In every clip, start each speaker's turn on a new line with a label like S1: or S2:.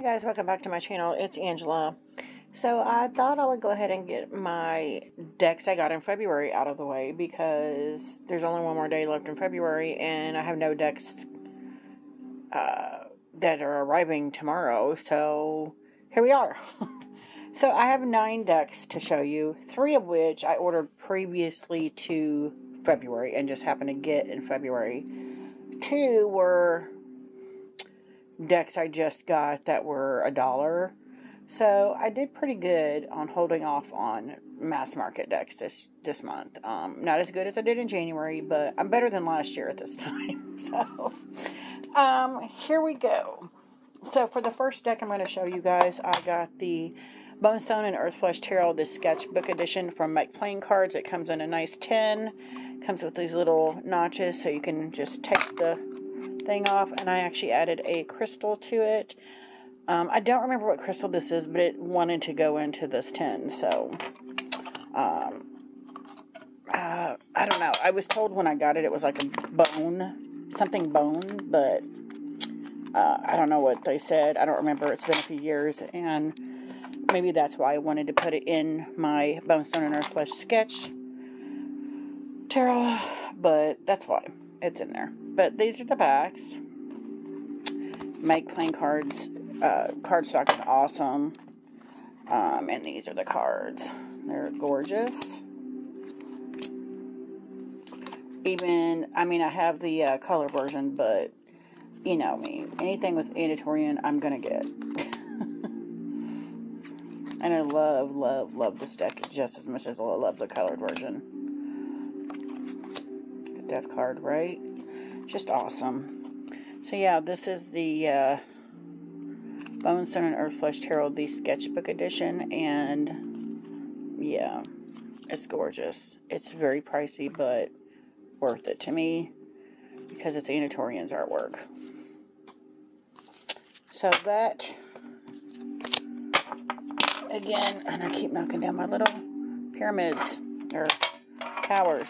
S1: guys, welcome back to my channel. It's Angela. So I thought I would go ahead and get my decks I got in February out of the way because there's only one more day left in February and I have no decks that are arriving tomorrow. So here we are. So I have 9 decks to show you, 3 of which I ordered previously to February and just happened to get in February. 2 were decks I just got that were $1. So I did pretty good on holding off on mass market decks this month. Not as good as I did in January, but I'm better than last year at this time. So here we go. So for the first deck I'm going to show you guys, I got the Bonestone and Earthflesh Tarot, the sketchbook edition from Make Playing Cards. It comes in a nice tin. Comes with these little notches so you can just take the thing off, and I actually added a crystal to it. I don't remember what crystal this is, but it wanted to go into this tin, so I don't know. I was told when I got it, it was like a bone, something bone, but I don't know what they said. I don't remember. It's been a few years, and maybe that's why I wanted to put it in my Bonestone and Earthflesh sketch tarot, but that's why it's in there. But these are the backs. Make Playing Cards cardstock is awesome. And these are the cards. They're gorgeous. Even, I mean, I have the color version, but you know me. Anything with Anatolian, I'm gonna get. And I love, love, love this deck just as much as I love the colored version. Death card, right? Just awesome. So yeah, this is the Bonestone and Earthflesh Tarot, the sketchbook edition, and yeah, it's gorgeous. It's very pricey, but worth it to me because it's Anatolian's artwork. So that, again, and I keep knocking down my little pyramids or towers.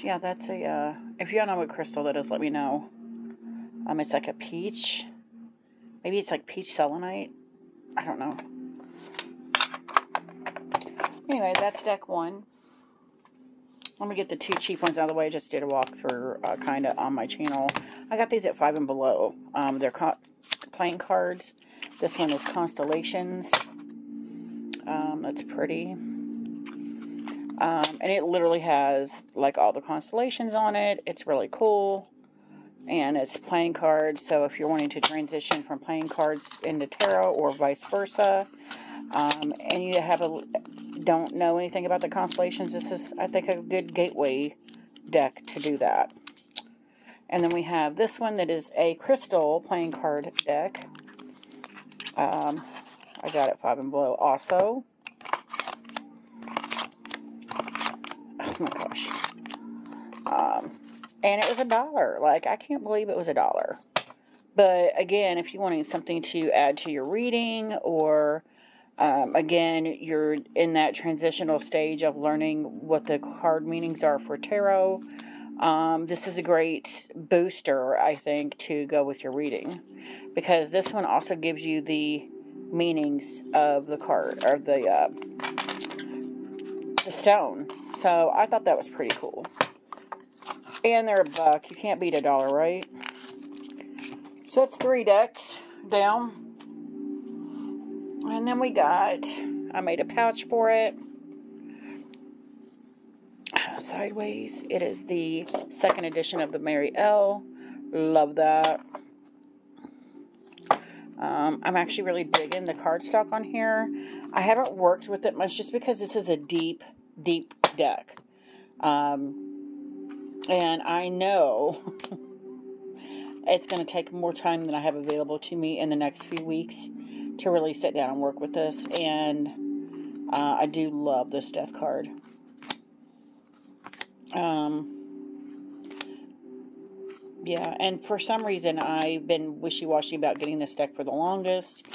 S1: Yeah, that's a, if y'all know what crystal that is, let me know. It's like a peach. Maybe it's like peach selenite. I don't know. Anyway, that's deck 1. Let me get the 2 cheap ones out of the way. I just did a walkthrough, kind of, on my channel. I got these at Five and Below. They're playing cards. This one is Constellations. That's pretty. And it literally has, like, all the constellations on it. It's really cool. And it's playing cards, so if you're wanting to transition from playing cards into tarot or vice versa, and you don't know anything about the constellations, this is, I think, a good gateway deck to do that. And then we have this one that is a crystal playing card deck. I got it Five and Below also. Oh my gosh. And it was $1. Like, I can't believe it was $1. But again, if you wanted something to add to your reading, or again, you're in that transitional stage of learning what the card meanings are for tarot, this is a great booster, I think, to go with your reading. Because this one also gives you the meanings of the card, or the stone. So I thought that was pretty cool. And they're $1. You can't beat $1, right? So it's 3 decks down. And then we got, I made a pouch for it. Sideways. It is the 2nd edition of the Maryelle. Love that. I'm actually really digging the cardstock on here. I haven't worked with it much just because this is a deep, deep deck. And I know it's going to take more time than I have available to me in the next few weeks to really sit down and work with this. And I do love this death card. Yeah, and for some reason I've been wishy-washy about getting this deck for the longest.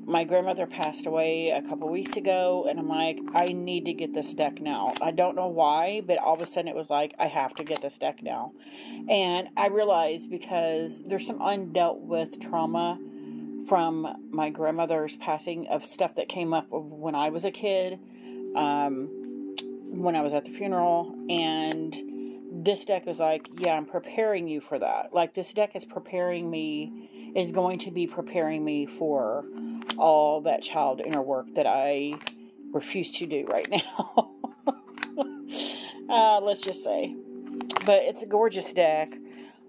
S1: My grandmother passed away a couple weeks ago, and I'm like, I need to get this deck now. I don't know why, but all of a sudden it was like, I have to get this deck now. And I realized because there's some undealt with trauma from my grandmother's passing of stuff that came up when I was a kid, when I was at the funeral, and this deck is like, yeah, I'm preparing you for that. Like, this deck is preparing me, is going to be preparing me for all that child inner work that I refuse to do right now. Let's just say. But it's a gorgeous deck.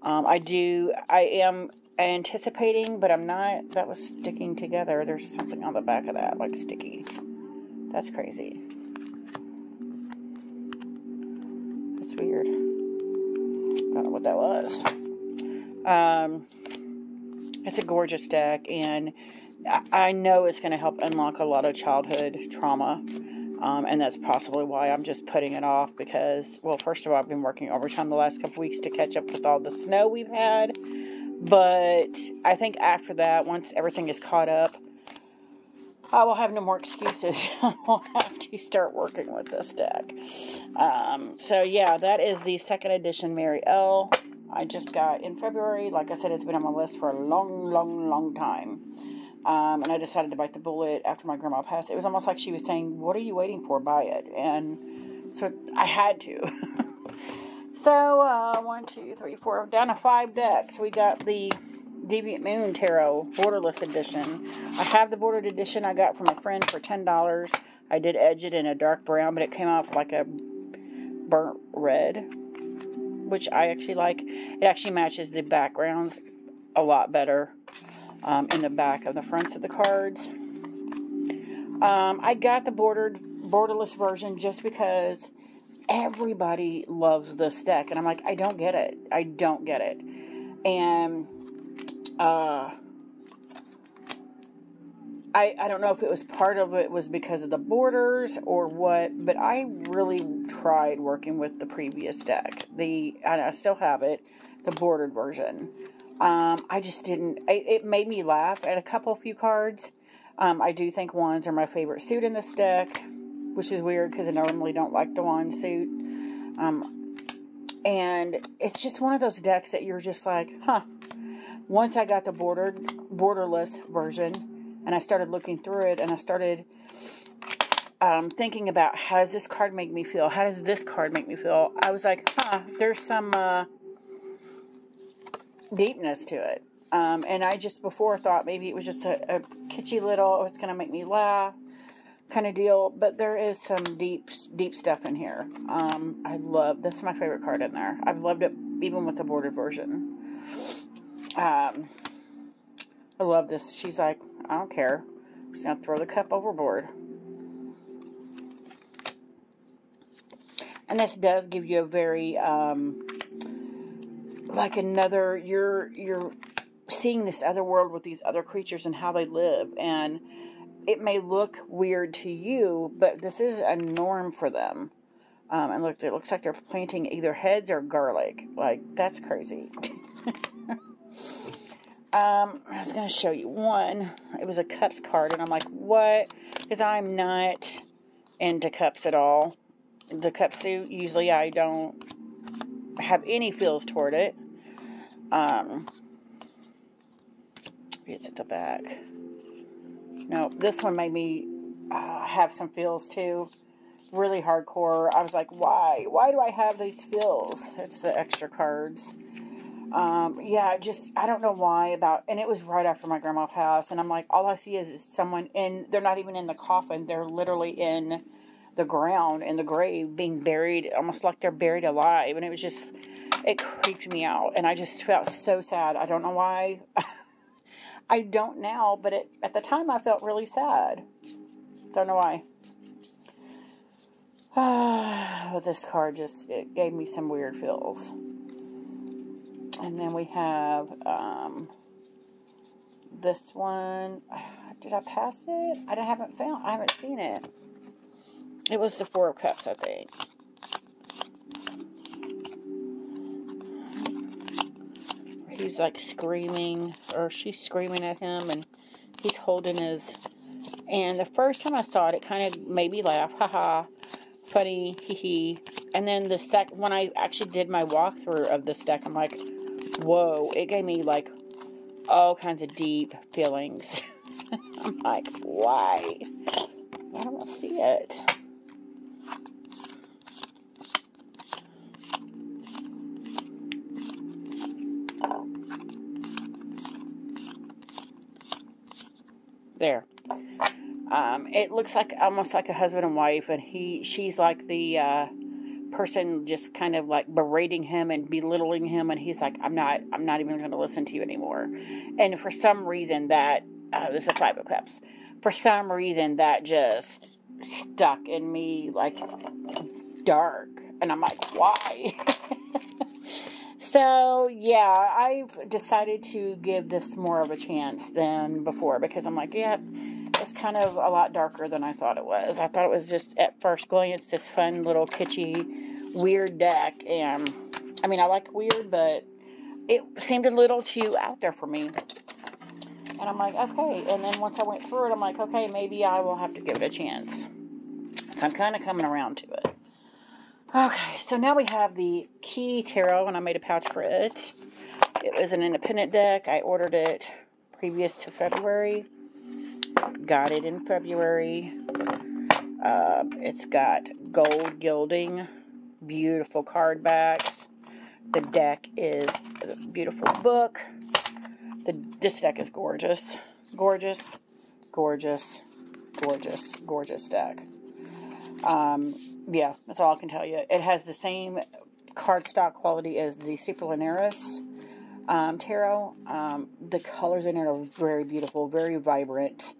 S1: I am anticipating, but I'm not. That was sticking together. There's something on the back of that, like sticky. That's crazy. That's weird. Don't know what that was. It's a gorgeous deck, and I know it's going to help unlock a lot of childhood trauma. And that's possibly why I'm just putting it off, because, well, first of all, I've been working overtime the last couple weeks to catch up with all the snow we've had. But I think after that, once everything is caught up, I will have no more excuses. I will have to start working with this deck. So yeah, that is the second edition Maryelle. I just got in February. Like I said, it's been on my list for a long time. And I decided to bite the bullet after my grandma passed. It was almost like she was saying, what are you waiting for? Buy it. And so I had to. So, 1, 2, 3, 4, down to 5 decks. We got the Deviant Moon Tarot Borderless Edition. I have the bordered edition I got from a friend for $10. I did edge it in a dark brown, but it came off like a burnt red, which I actually like. It actually matches the backgrounds a lot better. In the back of the fronts of the cards. I got the borderless version just because everybody loves this deck. And I'm like, I don't get it. I don't get it. And I don't know if it was part of it was because of the borders or what, but I really tried working with the previous deck. And I still have it, the bordered version. I just didn't, it made me laugh at a few cards. I do think wands are my favorite suit in this deck, which is weird because I normally don't like the wand suit. And it's just one of those decks that you're just like, huh. Once I got the borderless version and I started looking through it and I started thinking about how does this card make me feel? How does this card make me feel? I was like, huh, there's some deepness to it. And I just before thought maybe it was just a kitschy little, it's going to make me laugh kind of deal. But there is some deep stuff in here. That's my favorite card in there. I've loved it even with the bordered version. I love this. She's like, I don't care. I'm just going to throw the cup overboard. And this does give you a very, like another, you're seeing this other world with these other creatures and how they live. And it may look weird to you, but this is a norm for them. And look, it looks like they're planting either heads or garlic. Like, that's crazy. I was going to show you one. It was a cups card, and I'm like, what? Because I'm not into cups at all. The cup suit, usually I don't have any feels toward it. It's at the back. No, this one made me have some feels too. Really hardcore. I was like, why? Why do I have these feels? It's the extra cards. Yeah, I don't know why and it was right after my grandma passed, and I'm like, all I see is someone they're not even in the coffin, they're literally in the ground, in the grave, being buried, almost like they're buried alive, and it creeped me out, and I just felt so sad. I don't know why. I don't now, but at the time I felt really sad. Don't know why. This card it gave me some weird feels. And then we have this one. Did I pass it? I haven't seen it. It was the Four of Cups, I think. He's like screaming, or she's screaming at him, and he's holding his. And the first time I saw it, it kind of made me laugh. Haha. Funny. Hee hee. And then when I actually did my walkthrough of this deck, I'm like, whoa. It gave me like all kinds of deep feelings. I'm like, why? I don't see it. There. It looks like almost like a husband and wife, and she's like the person just kind of like berating him and belittling him, and he's like, I'm not even going to listen to you anymore. And for some reason that this is 5 of Cups. For some reason that just stuck in me like dark, and I'm like, why? So yeah, I've decided to give this more of a chance than before, because I'm like, yeah, it's kind of a lot darker than I thought it was. I thought it was just, at first glance, this fun little kitschy, weird deck. And, I mean, I like weird, but it seemed a little too out there for me. And I'm like, okay. And then once I went through it, I'm like, okay, maybe I will have to give it a chance. So I'm kind of coming around to it. Okay, so now we have the Key Tarot, and I made a pouch for it. It was an independent deck. I ordered it previous to February. Got it in February. It's got gold gilding, beautiful card backs. The deck is a beautiful book. This deck is gorgeous. Gorgeous, gorgeous, gorgeous, gorgeous deck. Yeah, that's all I can tell you. It has the same cardstock quality as the Super Linares Tarot. The colors in it are very beautiful, very vibrant.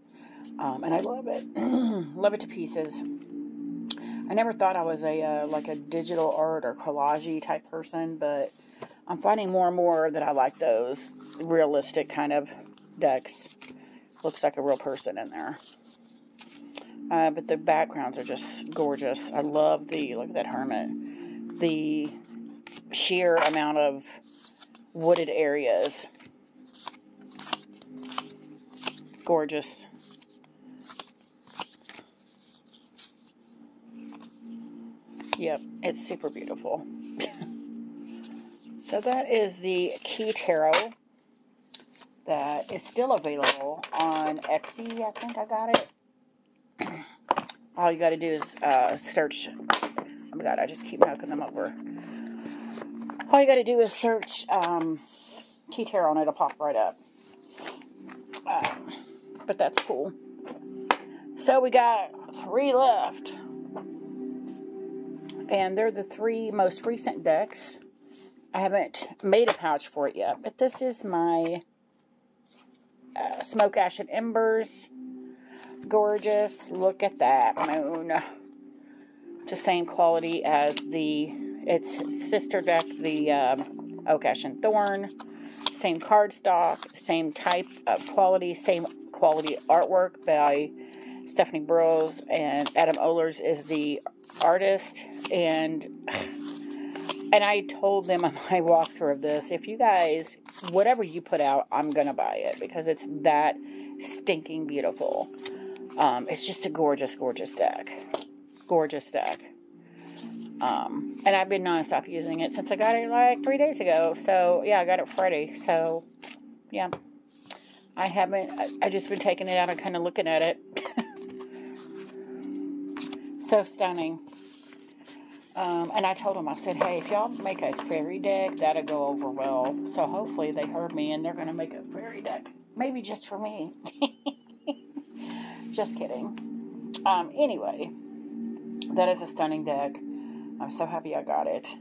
S1: And I love it. Love it to pieces. I never thought I was like a digital art or collage type person, but I'm finding more and more that I like those realistic kind of decks. Looks like a real person in there. But the backgrounds are just gorgeous. I love look at that hermit. The sheer amount of wooded areas. Gorgeous. Yep, it's super beautiful. So that is the Key Tarot that is still available on Etsy. I think I got it. All you got to do is search. Oh my God, I just keep knocking them over. All you got to do is search Key Tarot, and it'll pop right up. But that's cool. So we got 3 left. And they're the 3 most recent decks. I haven't made a pouch for it yet, but this is my Smoke, Ash, and Embers. Gorgeous. Look at that moon. It's the same quality as its sister deck, the Oak, Ash, and Thorn. Same cardstock, same type of quality, same quality artwork by Stephanie Burrows, and Adam Ohlers is the artist. And I told them on my walkthrough of this, if you guys, whatever you put out, I'm going to buy it, because it's that stinking beautiful. It's just a gorgeous, gorgeous deck. Gorgeous deck. And I've been nonstop using it since I got it like 3 days ago. So, yeah, I got it Friday. So, yeah. I just been taking it out and kind of looking at it. So stunning. And I told them, I said, hey, if y'all make a fairy deck, that'll go over well. So hopefully they heard me, and they're going to make a fairy deck. Maybe just for me. Just kidding. Anyway, that is a stunning deck. I'm so happy I got it.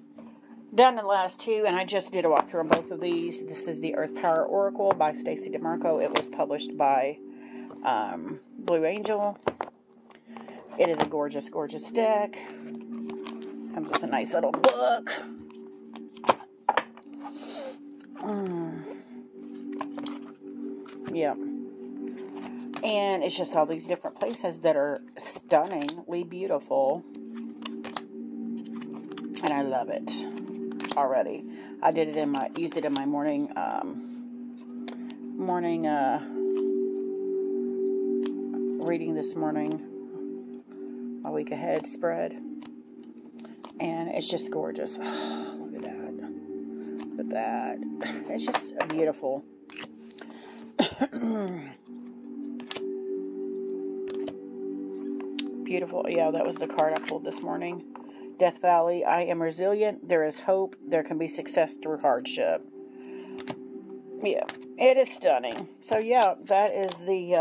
S1: Done the last 2, and I just did a walkthrough on both of these. This is the Earth Power Oracle by Stacey DeMarco. It was published by Blue Angel. It is a gorgeous, gorgeous deck. Comes with a nice little book. Yeah. And it's just all these different places that are stunningly beautiful. And I love it already. I did it used it in my morning reading this morning. My week ahead spread. And it's just gorgeous. Oh, look at that. Look at that. It's just beautiful. Beautiful. Yeah, that was the card I pulled this morning. Death Valley. I am resilient. There is hope. There can be success through hardship. Yeah, it is stunning. So yeah, that is the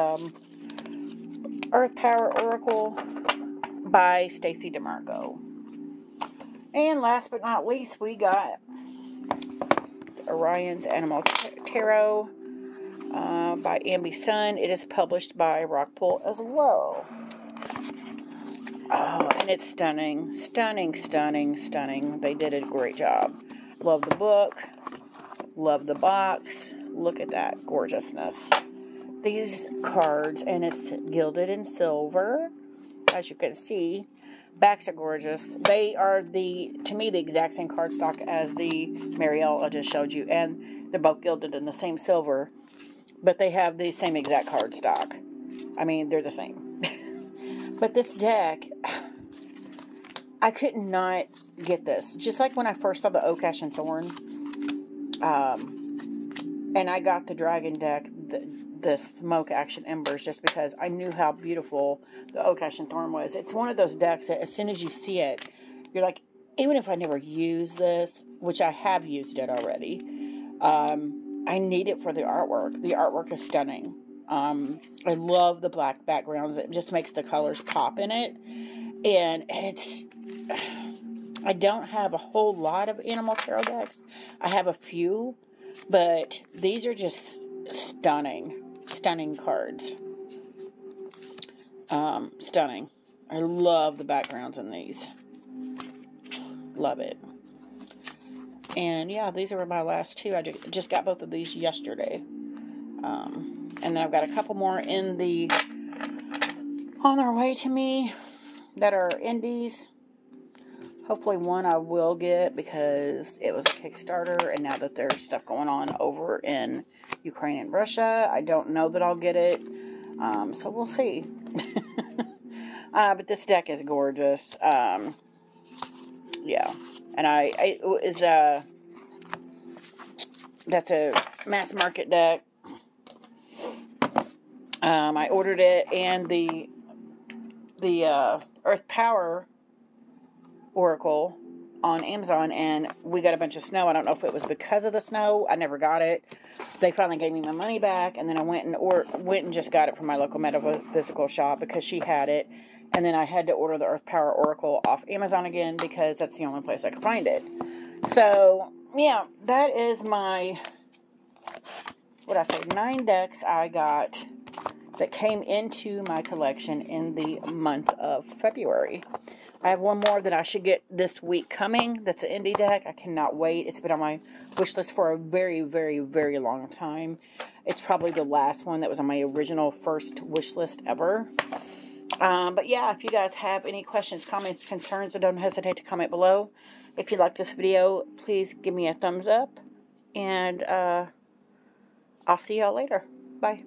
S1: Earth Power Oracle by Stacey DeMarco. And last but not least, we got Orion's Animal Tarot by Ambi Sun. It is published by Rockpool as well. Oh, and it's stunning. Stunning, stunning, stunning. They did a great job. Love the book. Love the box. Look at that gorgeousness. These cards, and it's gilded in silver, as you can see. Backs are gorgeous. They are to me, the exact same cardstock as the Maryelle I just showed you. And they're both gilded in the same silver. But they have the same exact cardstock. I mean, they're the same. But this deck, I could not get this. Just like when I first saw the Oak, Ash, and Thorn. And I got the Dragon deck, the Smoke, Action, Embers, just because I knew how beautiful the Oak, Ash, and Thorn was. It's one of those decks that as soon as you see it, you're like, even if I never use this, which I have used it already, I need it for the artwork. The artwork is stunning. I love the black backgrounds. It just makes the colors pop in it. And I don't have a whole lot of Animal Tarot decks. I have a few, but these are just stunning. Stunning cards. Stunning. I love the backgrounds in these. Love it. And yeah, these are my last two. I just got both of these yesterday. And then I've got a couple more on their way to me that are indies. Hopefully one I will get because it was a Kickstarter, and now that there's stuff going on over in Ukraine and Russia, I don't know that I'll get it. So we'll see. But this deck is gorgeous. Yeah. And that's a mass market deck. I ordered it, and the Earth Power Oracle on Amazon, and we got a bunch of snow. I don't know if it was because of the snow. I never got it. They finally gave me my money back, and then I went and just got it from my local metaphysical shop because she had it. And then I had to order the Earth Power Oracle off Amazon again because that's the only place I could find it. So, yeah, that is my, 9 decks I got that came into my collection in the month of February. I have one more that I should get this week coming. That's an indie deck. I cannot wait. It's been on my wish list for a very, very, very long time. It's probably the last one that was on my original first wish list ever. But yeah, if you guys have any questions, comments, concerns, don't hesitate to comment below. If you like this video, please give me a thumbs up. And I'll see y'all later. Bye.